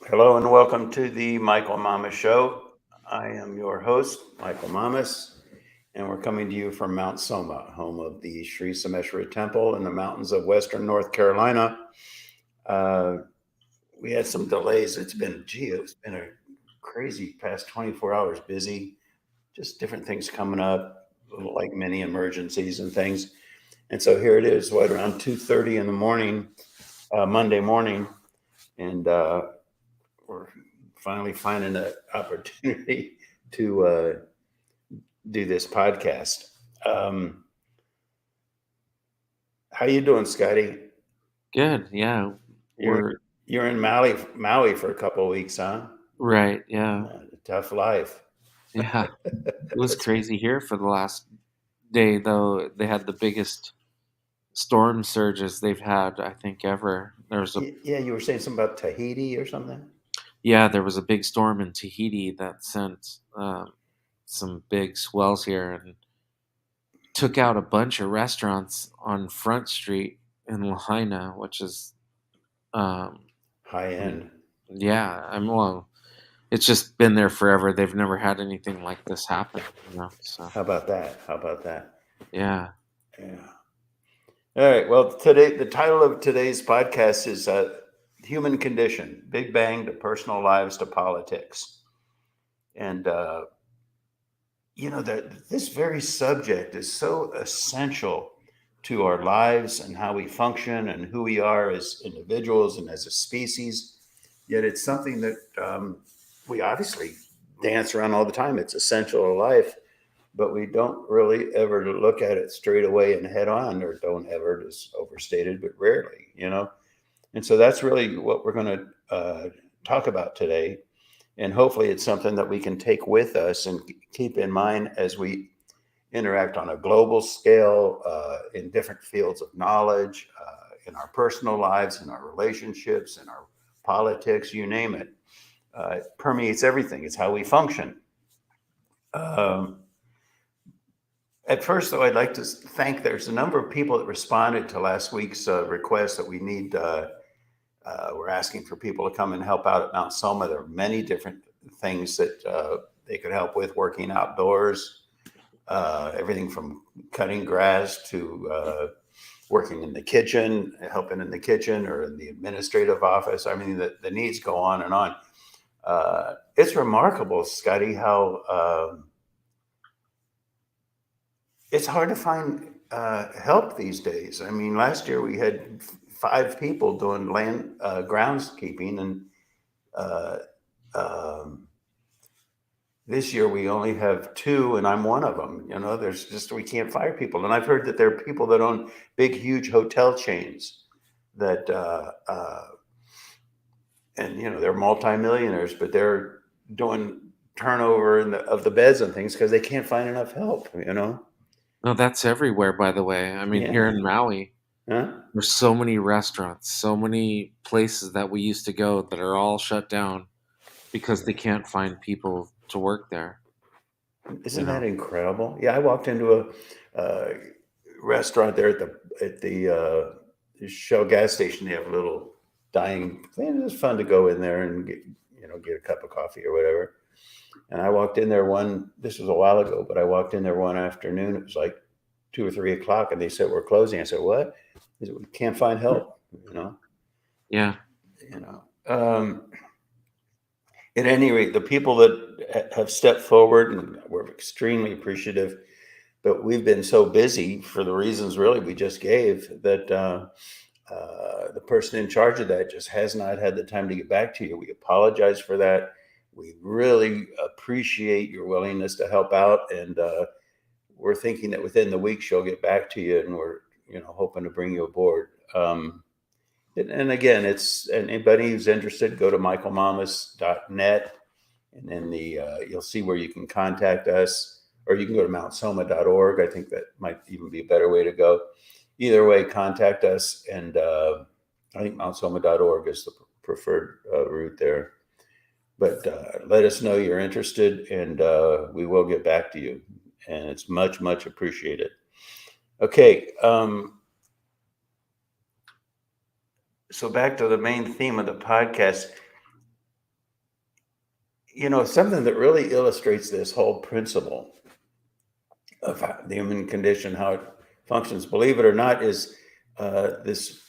Hello and welcome to the Michael Mamas Show. I am your host, Michael Mamas, and we're coming to you from Mount Soma, home of the Sri Someshwara Temple in the mountains of western North Carolina. Uh, we had some delays. It's been a crazy past 24 hours, busy, just different things coming up, like many emergencies and things. And so here it is, around 2:30 in the morning, Monday morning, and we're finally finding an opportunity to do this podcast. Um, how you doing, Scotty? Good. Yeah. You're We're you're in Maui for a couple of weeks, huh? right. Yeah. Tough life. Yeah. It was What's crazy here for the last day, though. They had the biggest storm surges they've had, I think, ever. Yeah, you were saying something about Tahiti or something. There was a big storm in Tahiti that sent some big swells here and took out a bunch of restaurants on Front Street in Lahaina, which is, um, High I mean, end. yeah, it's just been there forever. They've never had anything like this happen. So, How about that? How about that? yeah. Yeah. All right. Well, today the title of today's podcast is "Human Condition: Big Bang to Personal Lives to Politics." And that this very subject is so essential to our lives and how we function and who we are as individuals and as a species. Yet it's something that we obviously dance around all the time. It's essential to life, but we don't really ever look at it straight away and head on, or don't ever, just overstated, but rarely. And so that's really what we're going to talk about today, and hopefully it's something that we can take with us and keep in mind as we interact on a global scale, in different fields of knowledge, in our personal lives, in our relationships, in our politics, you name it. It permeates everything. It's how we function. Um, at first, though, I'd like to thank, there's a number of people that responded to last week's request that we need. We're asking for people to come and help out at Mount Soma. There are many different things that they could help with: working outdoors, everything from cutting grass to working in the kitchen, helping in the kitchen or in the administrative office. I mean, the needs go on and on. It's remarkable, Scotty, how it's hard to find help these days. I mean, last year we had five people doing land groundskeeping, and uh, um, this year we only have two, and I'm one of them. There's just, we can't fire people. And I've heard that there are people that own big, huge hotel chains that, and they're multimillionaires, but they're doing turnover of the beds and things because they can't find enough help. No, that's everywhere, by the way. I mean, here Yeah. in Maui, Huh? there's so many restaurants, so many places that we used to go that are all shut down because they can't find people to work there, you Isn't that know? incredible? Yeah, I walked into a restaurant there at the Shell gas station. They have a little dining thing. It was fun to go in there and get a cup of coffee or whatever. And I walked in there this was a while ago, but I walked in there one afternoon. It was like 2 or 3 o'clock, and they said we're closing. I said, "What?" They said, "We can't find help." You know, Yeah. you know. At any rate, the people that have stepped forward, and we're extremely appreciative. But we've been so busy for the reasons really we just gave that the person in charge of that just has not had the time to get back to you. We apologize for that. We really appreciate your willingness to help out, and we're thinking that within the week she'll get back to you, and we're hoping to bring you aboard. And again, it's anybody who's interested, go to michaelmamas.net, and then you'll see where you can contact us, or you can go to mountsoma.org. I think that might even be a better way to go. Either way, contact us, and I think mountsoma.org is the preferred route there. But let us know you're interested, and we will get back to you. And it's much, much appreciated. Okay, so back to the main theme of the podcast. something that really illustrates this whole principle of the human condition, how it functions, believe it or not, is this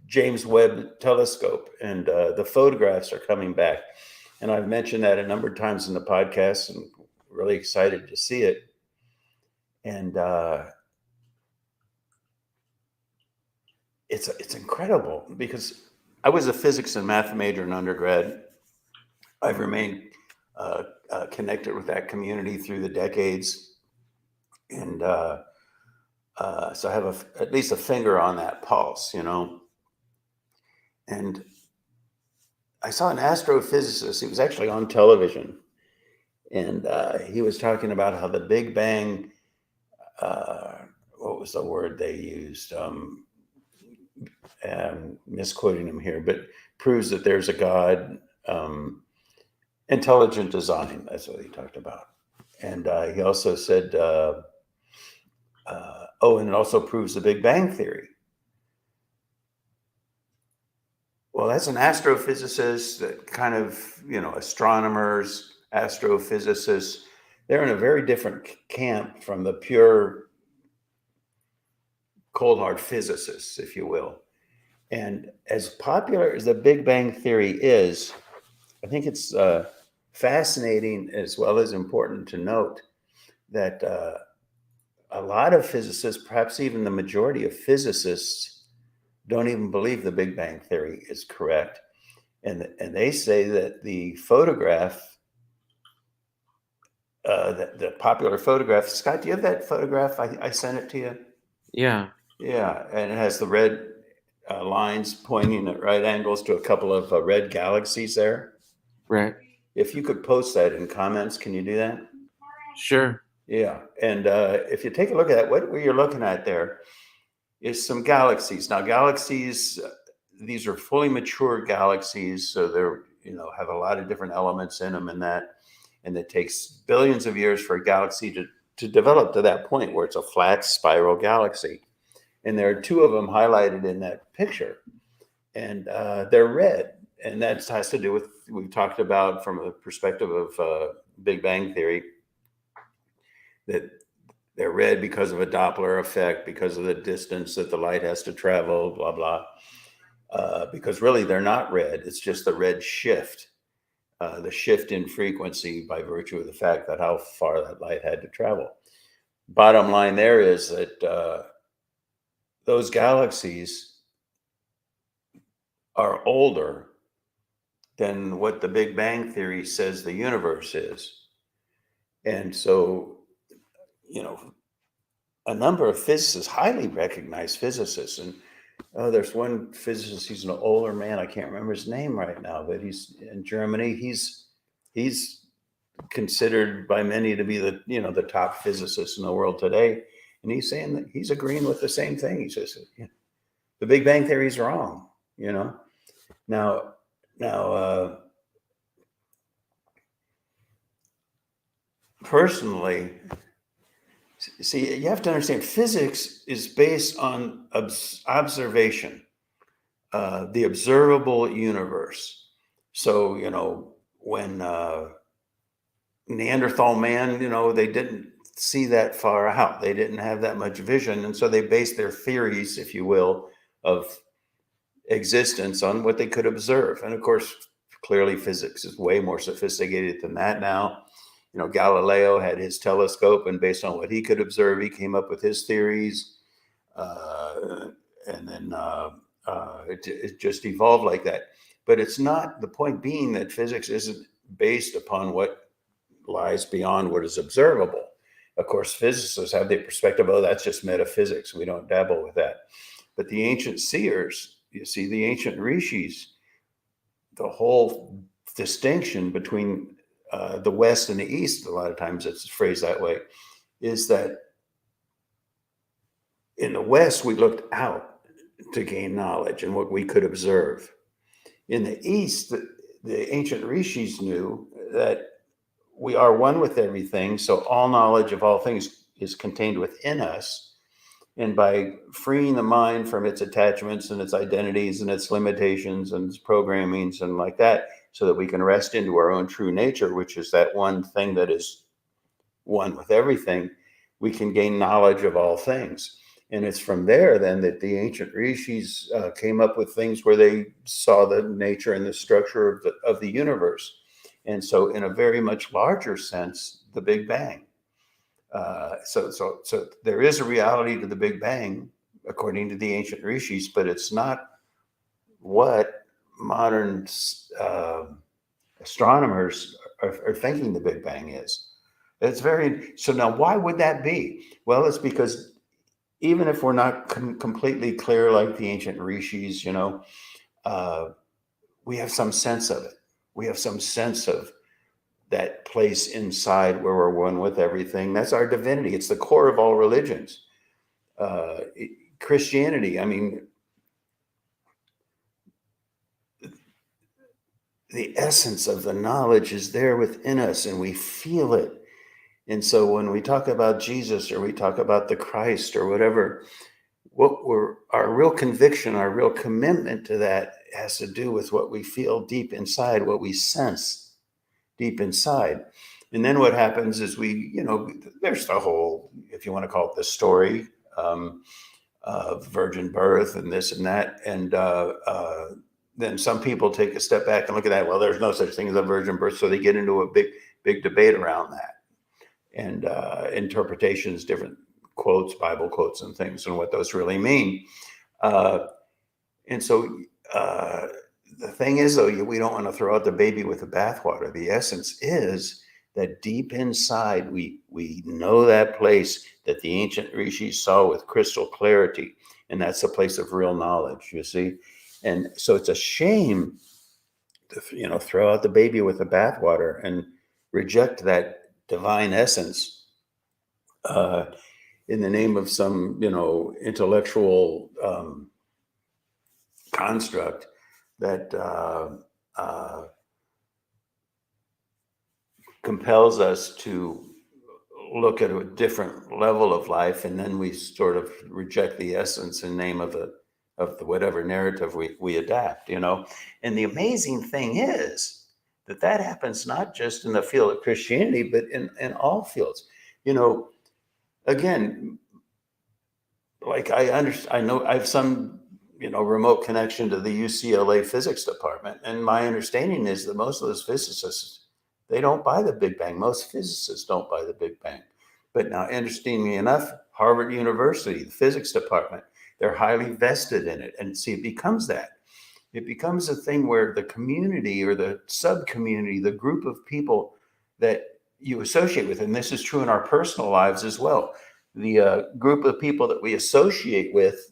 James Webb telescope, and the photographs are coming back. And I've mentioned that a number of times in the podcast, and really excited to see it. And it's incredible because I was a physics and math major in undergrad. I've remained connected with that community through the decades, and so I have at least a finger on that pulse, And I saw an astrophysicist. He was actually on television, and he was talking about how the Big Bang. What was the word they used? I'm misquoting him here, but proves that there's a God. Intelligent design. That's what he talked about, and he also said, and it also proves the Big Bang theory. Well, that's an astrophysicist, that kind of, astronomers, astrophysicists. They're in a very different camp from the pure cold hard physicists, if you will. And as popular as the Big Bang theory is, I think it's fascinating as well as important to note that a lot of physicists, perhaps even the majority of physicists, don't even believe the Big Bang theory is correct. And they say that the photograph, the popular photograph, Scott, do you have that photograph? I sent it to you. Yeah. Yeah, and it has the red lines pointing at right angles to a couple of red galaxies there. Right. If you could post that in comments, can you do that? Sure. Yeah, and if you take a look at that, what you're looking at there is some galaxies. Now, galaxies, these are fully mature galaxies, so they're, have a lot of different elements in them and it takes billions of years for a galaxy to develop to that point where it's a flat spiral galaxy. And there are two of them highlighted in that picture, and they're red. And that has to do with, we've talked about from a perspective of Big Bang theory, that they're red because of a Doppler effect, because of the distance that the light has to travel, blah, blah. Because really they're not red. It's just the red shift, the shift in frequency by virtue of the fact that how far that light had to travel. Bottom line there is that those galaxies are older than what the Big Bang theory says the universe is. And so, a number of physicists, highly recognized physicists, and there's one physicist, he's an older man, I can't remember his name right now, but he's in Germany. He's considered by many to be the top physicist in the world today. And he's saying that he's agreeing with the same thing. He says, the Big Bang theory is wrong, Now, personally, see, you have to understand physics is based on observation, the observable universe. So, when Neanderthal man, they didn't see that far out. They didn't have that much vision. And so they based their theories, if you will, of existence on what they could observe. And of course, clearly physics is way more sophisticated than that now. Galileo had his telescope, and based on what he could observe, he came up with his theories. And then it just evolved like that. But it's not, the point being that physics isn't based upon what lies beyond what is observable. Of course, physicists have the perspective, that's just metaphysics. We don't dabble with that. But the ancient seers, you see, the ancient rishis, the whole distinction between the West and the East, a lot of times it's phrased that way, is that in the West, we looked out to gain knowledge and what we could observe. In the East, the ancient rishis knew that we are one with everything, so all knowledge of all things is contained within us. And by freeing the mind from its attachments and its identities and its limitations and its programmings and like that, so that we can rest into our own true nature, which is that one thing that is one with everything, we can gain knowledge of all things. And it's from there then that the ancient rishis came up with things where they saw the nature and the structure of the universe. And so in a very much larger sense, the Big Bang. So there is a reality to the Big Bang, according to the ancient rishis, but it's not what modern astronomers are thinking the Big Bang is. It's very, so now why would that be? Well, it's because even if we're not completely clear like the ancient rishis, we have some sense of it. We have some sense of that place inside where we're one with everything. That's our divinity. It's the core of all religions. Christianity, I mean, the essence of the knowledge is there within us and we feel it. And so when we talk about Jesus or we talk about the Christ or whatever, our real conviction, our real commitment to that has to do with what we feel deep inside, what we sense deep inside. And then what happens is there's the whole, if you want to call it the story of virgin birth and this and that. And then some people take a step back and look at that. Well, there's no such thing as a virgin birth. So they get into a big debate around that. And interpretations, different quotes, Bible quotes and things, and what those really mean. And so the thing is, though, we don't want to throw out the baby with the bathwater. The essence is that deep inside, we know that place that the ancient rishis saw with crystal clarity, and that's a place of real knowledge, you see. And so it's a shame to, throw out the baby with the bathwater and reject that divine essence in the name of some, intellectual construct that compels us to look at a different level of life, and then we sort of reject the essence in name of the whatever narrative we adapt, And the amazing thing is that happens not just in the field of Christianity, but in all fields. Again, like I know I have some, remote connection to the UCLA physics department. And my understanding is that most of those physicists, they don't buy the Big Bang. Most physicists don't buy the Big Bang. But now, interestingly enough, Harvard University, the physics department, they're highly vested in it. And see, it becomes that. It becomes a thing where the community or the sub-community, the group of people that you associate with, and this is true in our personal lives as well, the group of people that we associate with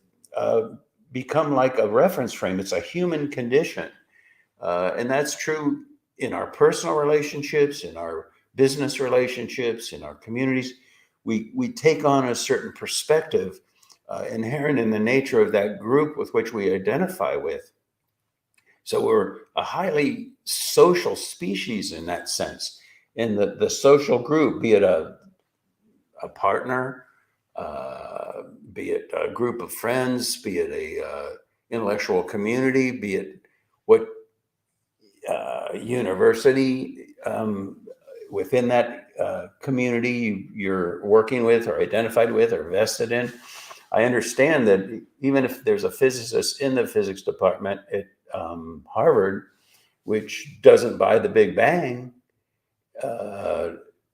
become like a reference frame. It's a human condition. And that's true in our personal relationships, in our business relationships, in our communities. We take on a certain perspective inherent in the nature of that group with which we identify with. So we're a highly social species in that sense. And the social group, be it a partner, be it a group of friends, be it a intellectual community, be it what university within that community you're working with or identified with or vested in. I understand that even if there's a physicist in the physics department at Harvard, which doesn't buy the Big Bang,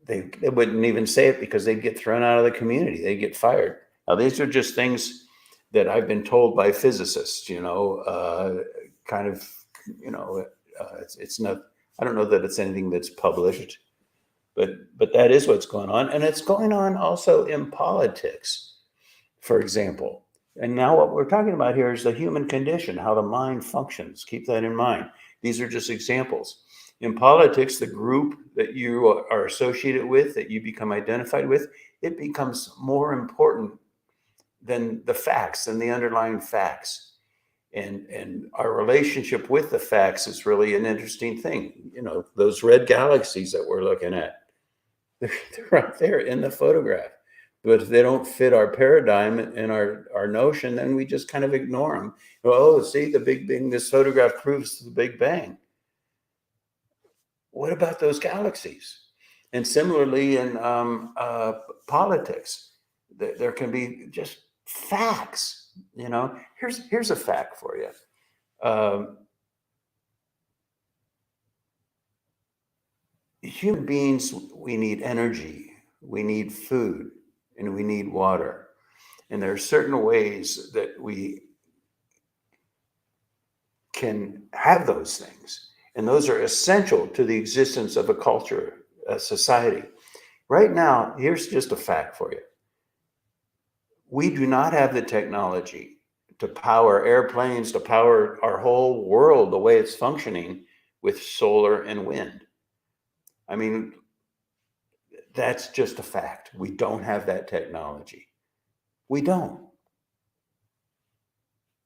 they wouldn't even say it because they'd get thrown out of the community. They'd get fired. Now, these are just things that I've been told by physicists, it's not, I don't know that it's anything that's published, but that is what's going on. And it's going on also in politics, for example. And now what we're talking about here is the human condition, how the mind functions. Keep that in mind. These are just examples. In politics, the group that you are associated with, that you become identified with, it becomes more important than the facts, than the underlying facts. And our relationship with the facts is really an interesting thing. Those red galaxies that we're looking at, they're right there in the photograph. But if they don't fit our paradigm and our notion, then we just kind of ignore them. Oh, see, the Big Bang, this photograph proves the Big Bang. what about those galaxies? And similarly in politics, there can be just facts. Here's a fact for you. Um, Human beings, we need energy, we need food, and we need water. And there are certain ways that we can have those things. And those are essential to the existence of a culture, a society. Right now, here's just a fact for you. We do not have the technology to power airplanes, to power our whole world the way it's functioning with solar and wind. I mean, that's just a fact. We don't have that technology. We don't.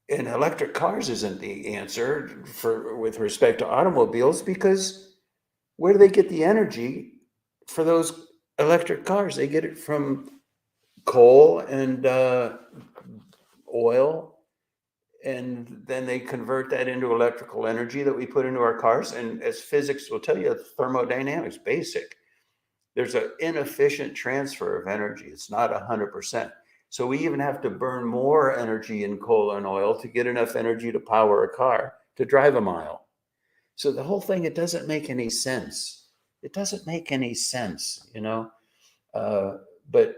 And electric cars isn't the answer with respect to automobiles, because where do they get the energy for those electric cars? They get it from coal and oil, and then they convert that into electrical energy that we put into our cars. And as physics will tell you, thermodynamics, basic, there's an inefficient transfer of energy. It's not 100%. So we even have to burn more energy in coal and oil to get enough energy to power a car to drive a mile. So the whole thing, it doesn't make any sense. It doesn't make any sense. But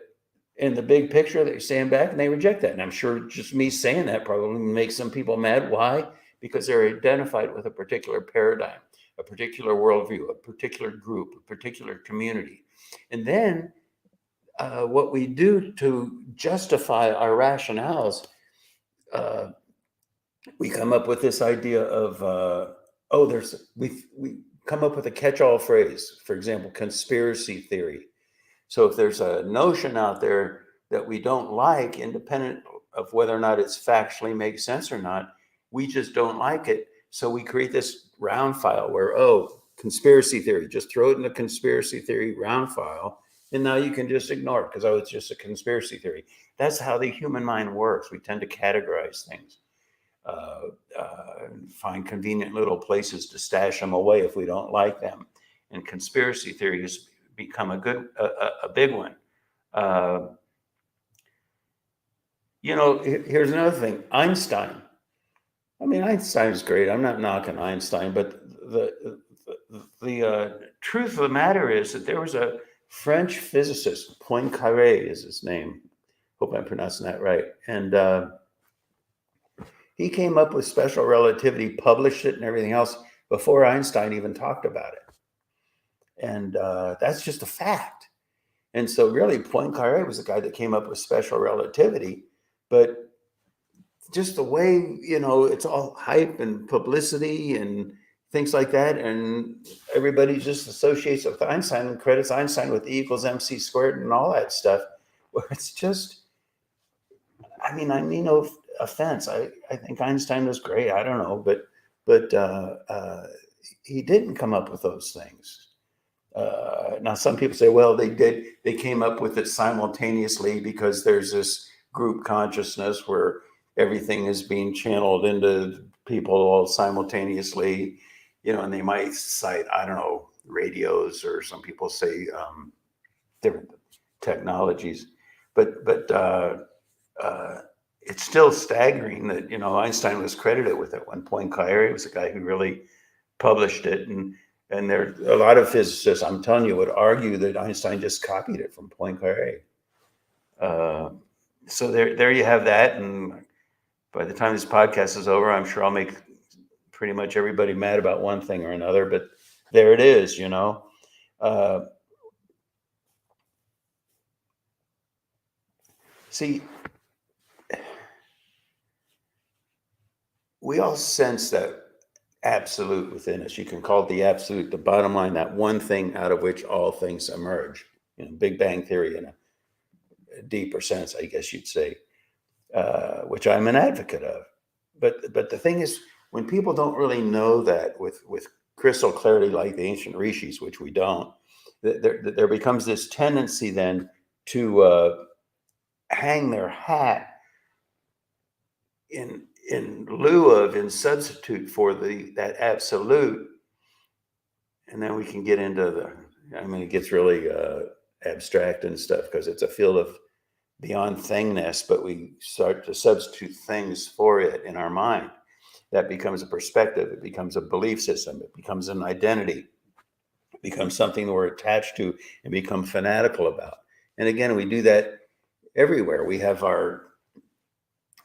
in the big picture, they stand back and they reject that. And I'm sure just me saying that probably makes some people mad. Why? Because they're identified with a particular paradigm, a particular worldview, a particular group, a particular community. And then what we do to justify our rationales, uh, we come up with this idea of, we come up with a catch-all phrase. For example, conspiracy theory. So if there's a notion out there that we don't like, independent of whether or not it's factually makes sense or not, we just don't like it. So we create this round file where, conspiracy theory, just throw it in the conspiracy theory round file. And now you can just ignore it because, it's just a conspiracy theory. That's how the human mind works. We tend to categorize things, find convenient little places to stash them away if we don't like them. And conspiracy theories become a big one. Here's another thing. Einstein. I mean, Einstein is great. I'm not knocking Einstein, but the truth of the matter is that there was a French physicist, Poincaré is his name. Hope I'm pronouncing that right. And he came up with special relativity, published it and everything else before Einstein even talked about it. And that's just a fact. And so really Poincaré was the guy that came up with special relativity, but just the way, it's all hype and publicity and things like that. And everybody just associates it with Einstein and credits Einstein with E = MC squared and all that stuff, where it's just, I mean no offense. I think Einstein was great. I don't know, but he didn't come up with those things. Now, some people say, well, they came up with it simultaneously because there's this group consciousness where everything is being channeled into people all simultaneously, and they might cite, I don't know, radios, or some people say different technologies, but it's still staggering that, Einstein was credited with it when Poincaré was the guy who really published it. And there are a lot of physicists, I'm telling you, would argue that Einstein just copied it from Poincaré. So there you have that. And by the time this podcast is over, I'm sure I'll make pretty much everybody mad about one thing or another. But there it is, See, we all sense that absolute within us. You can call it the absolute, the bottom line, that one thing out of which all things emerge. Big Bang Theory in a deeper sense, I guess you'd say, which I'm an advocate of. But the thing is, when people don't really know that with crystal clarity, like the ancient rishis, which we don't, there becomes this tendency then to hang their hat in lieu of, in substitute for that absolute. And then we can get into I mean, it gets really abstract and stuff because it's a field of beyond thingness, but we start to substitute things for it in our mind. That becomes a perspective, it becomes a belief system, it becomes an identity, it becomes something we're attached to and become fanatical about. And again, we do that everywhere. We have our,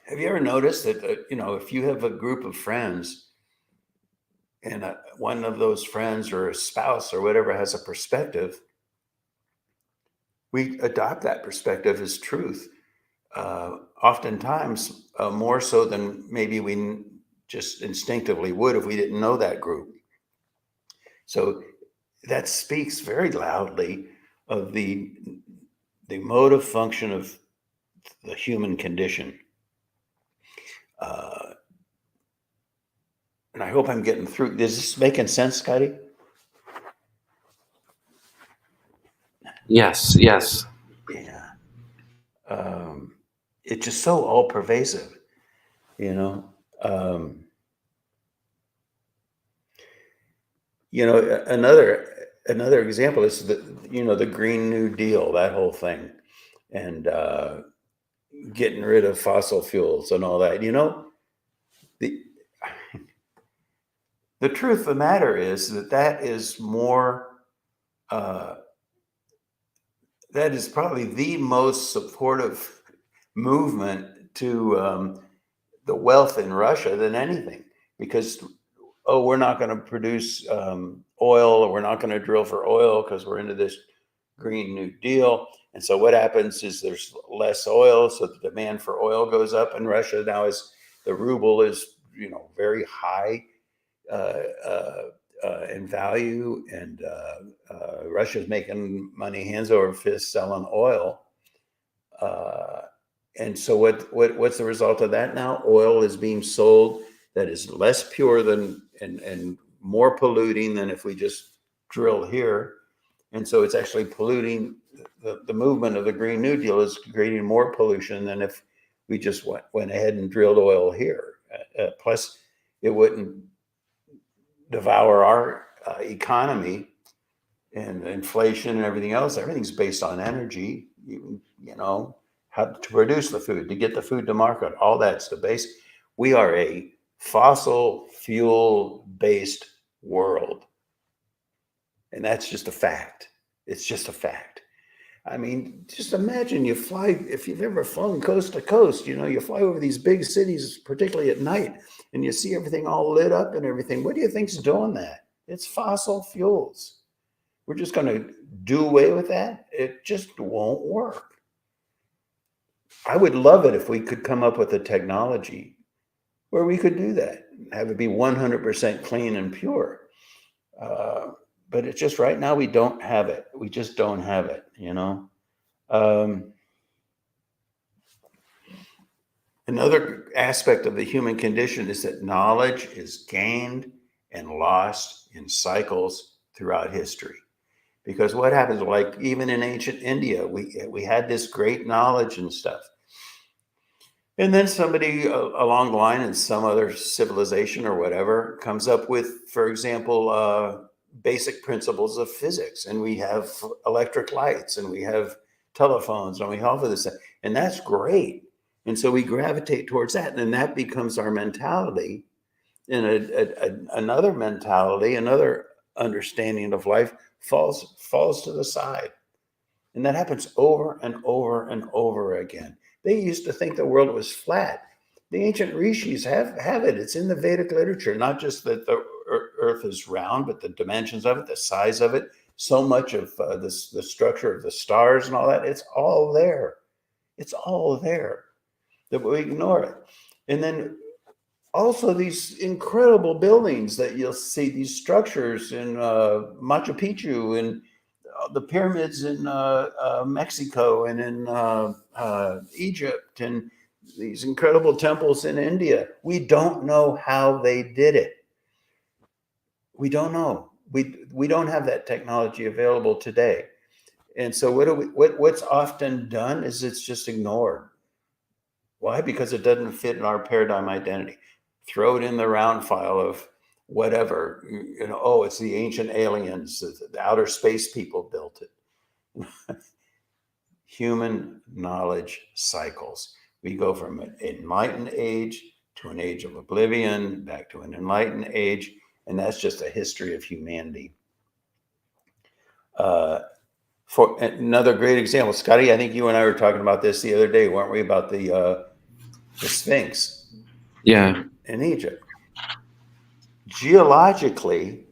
have you ever noticed that, if you have a group of friends and one of those friends or a spouse or whatever has a perspective, we adopt that perspective as truth. Oftentimes, more so than maybe we just instinctively would if we didn't know that group. So that speaks very loudly of the motive function of the human condition. And I hope I'm getting through. Is this making sense, Scotty? Yes, yes. Yeah. It's just so all pervasive, you know. Um, another example is the Green New Deal, that whole thing, and getting rid of fossil fuels and all that. The the truth of the matter is that is more. Uh, that is probably the most supportive movement to the wealth in Russia than anything, because we're not going to produce oil, or we're not going to drill for oil because we're into this Green New Deal. And so what happens is there's less oil, so the demand for oil goes up in Russia now as the ruble is very high uh, uh, in value, and Russia's making money hands over fist selling oil. Uh, and so what's the result of that now? Oil is being sold that is less pure than and more polluting than if we just drill here. And so it's actually polluting. The movement of the Green New Deal is creating more pollution than if we just went ahead and drilled oil here. Plus, it wouldn't devour our economy and inflation and everything else. Everything's based on energy. How to produce the food, to get the food to market, all that's the base. We are a fossil fuel based world. And that's just a fact. It's just a fact. I mean, just imagine you fly, if you've ever flown coast to coast, you fly over these big cities, particularly at night, and you see everything all lit up and everything. What do you think's doing that? It's fossil fuels. We're just going to do away with that? It just won't work. I would love it if we could come up with a technology where we could do that, have it be 100% clean and pure. But it's just right now we don't have it. We just don't have it, Another aspect of the human condition is that knowledge is gained and lost in cycles throughout history. Because what happens, like even in ancient India, we had this great knowledge and stuff. And then somebody along the line in some other civilization or whatever comes up with, for example, basic principles of physics. And we have electric lights and we have telephones and we have all this. And that's great. And so we gravitate towards that. And then that becomes our mentality. And another mentality, another understanding of life falls to the side. And that happens over and over and over again. They used to think the world was flat. The ancient rishis have it. It's in the Vedic literature, not just that the earth is round, but the dimensions of it, the size of it, so much of the structure of the stars and all that. It's all there. It's all there. That we ignore it. And then also these incredible buildings that you'll see, these structures in Machu Picchu and the pyramids in Mexico and in Egypt, and these incredible temples in India. We don't know how they did it. We don't know. We don't have that technology available today. And so what's often done is it's just ignored. Why? Because it doesn't fit in our paradigm identity. Throw it in the round file of whatever, oh, it's the ancient aliens, the outer space people built it. Human knowledge cycles. We go from an enlightened age to an age of oblivion, back to an enlightened age, and that's just a history of humanity. For another great example, Scotty, I think you and I were talking about this the other day, weren't we? About the Sphinx. Yeah. In Egypt. Geologically,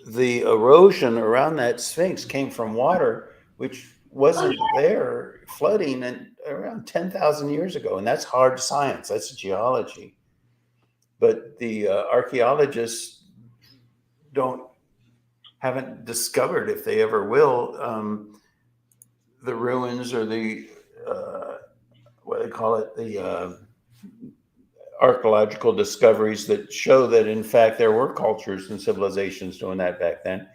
the erosion around that Sphinx came from water, which wasn't there flooding around 10,000 years ago. And that's hard science, that's geology. But the archaeologists haven't discovered, if they ever will, the ruins or the, what they call it, the archaeological discoveries that show that, in fact, there were cultures and civilizations doing that back then.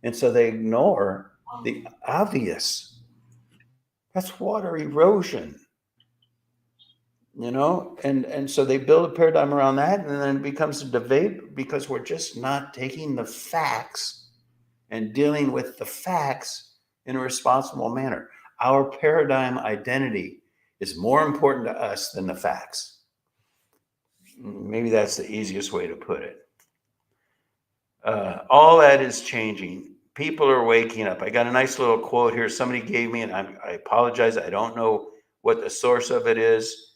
And so they ignore the obvious. That's water erosion. And so they build a paradigm around that, and then it becomes a debate because we're just not taking the facts and dealing with the facts in a responsible manner. Our paradigm identity is more important to us than the facts. Maybe that's the easiest way to put it. All that is changing. People are waking up. I got a nice little quote here somebody gave me, and I apologize. I don't know what the source of it is.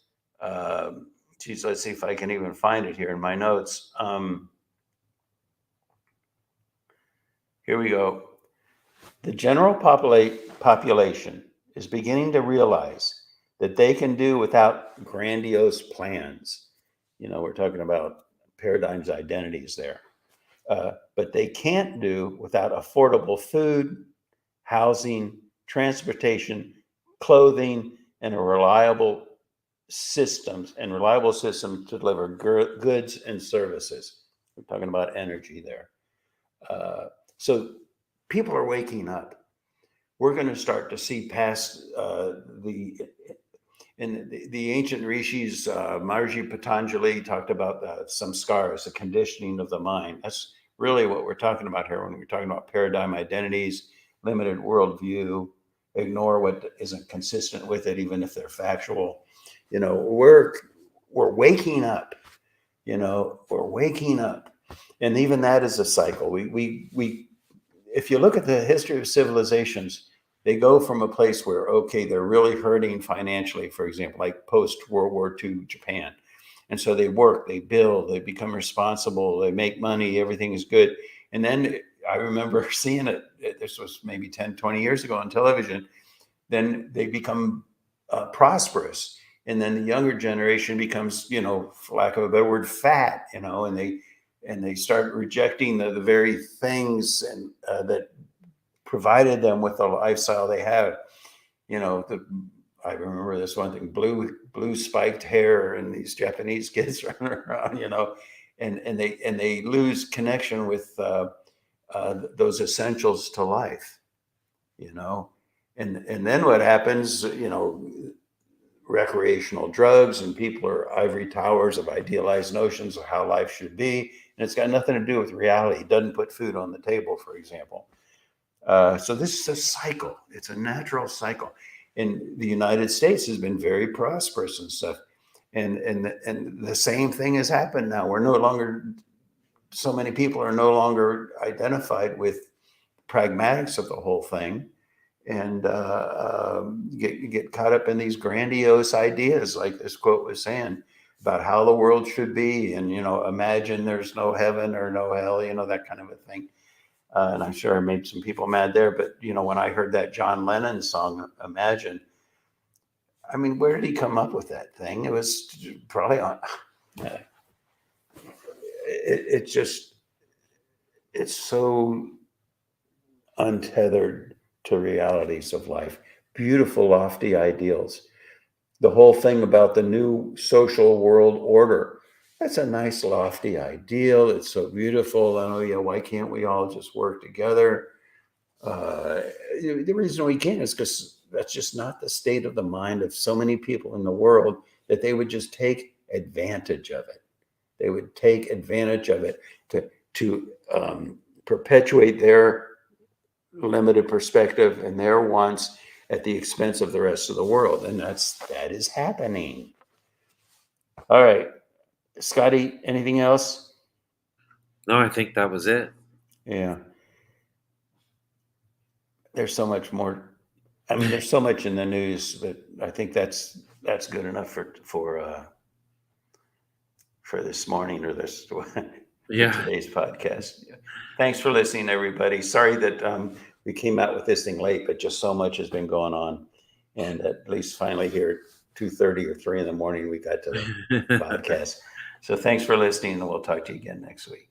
Geez, let's see if I can even find it here in my notes. Here we go. The general population is beginning to realize that they can do without grandiose plans. We're talking about paradigms, identities there. But they can't do without affordable food, housing, transportation, clothing, and reliable systems to deliver goods and services. We're talking about energy there. So people are waking up. We're going to start to see past the ancient rishis. Maharishi Patanjali talked about samskaras, the conditioning of the mind. That's really what we're talking about here when we're talking about paradigm identities, limited worldview, ignore what isn't consistent with it, even if they're factual. We're waking up. We're waking up, and even that is a cycle. We if you look at the history of civilizations, they go from a place where, okay, they're really hurting financially, for example, like post-World War II Japan. And so they work, they build, they become responsible, they make money, everything is good. And then I remember seeing it, this was maybe 10, 20 years ago on television, then they become prosperous. And then the younger generation becomes, for lack of a better word, fat, and they start rejecting the very things and that provided them with the lifestyle they have. I remember this one thing: blue spiked hair, and these Japanese kids running around, and they lose connection with those essentials to life, and then what happens? Recreational drugs, and people are ivory towers of idealized notions of how life should be, and it's got nothing to do with reality. It doesn't put food on the table, for example. So this is a cycle. It's a natural cycle. And the United States has been very prosperous and stuff. And the same thing has happened now. So many people are no longer identified with pragmatics of the whole thing, and get caught up in these grandiose ideas, like this quote was saying, about how the world should be. And, imagine there's no heaven or no hell, that kind of a thing. And I'm sure I made some people mad there. But, when I heard that John Lennon song, Imagine, I mean, where did he come up with that thing? It was probably on. It's so untethered to realities of life. Beautiful, lofty ideals. The whole thing about the new social world order. That's a nice, lofty ideal. It's so beautiful. And, oh, yeah, why can't we all just work together? The reason we can't is because that's just not the state of the mind of so many people in the world, that they would just take advantage of it. They would take advantage of it to perpetuate their limited perspective and their wants at the expense of the rest of the world, and that is happening. All right, Scotty, anything else? No, I think that was it. Yeah. There's so much more. I mean, there's so much in the news, but I think that's good enough for this morning or this for Yeah. today's podcast. Thanks for listening, everybody. Sorry that we came out with this thing late, but just so much has been going on, and at least finally here at 2:30 or 3 in the morning we got to the podcast. So thanks for listening, and we'll talk to you again next week.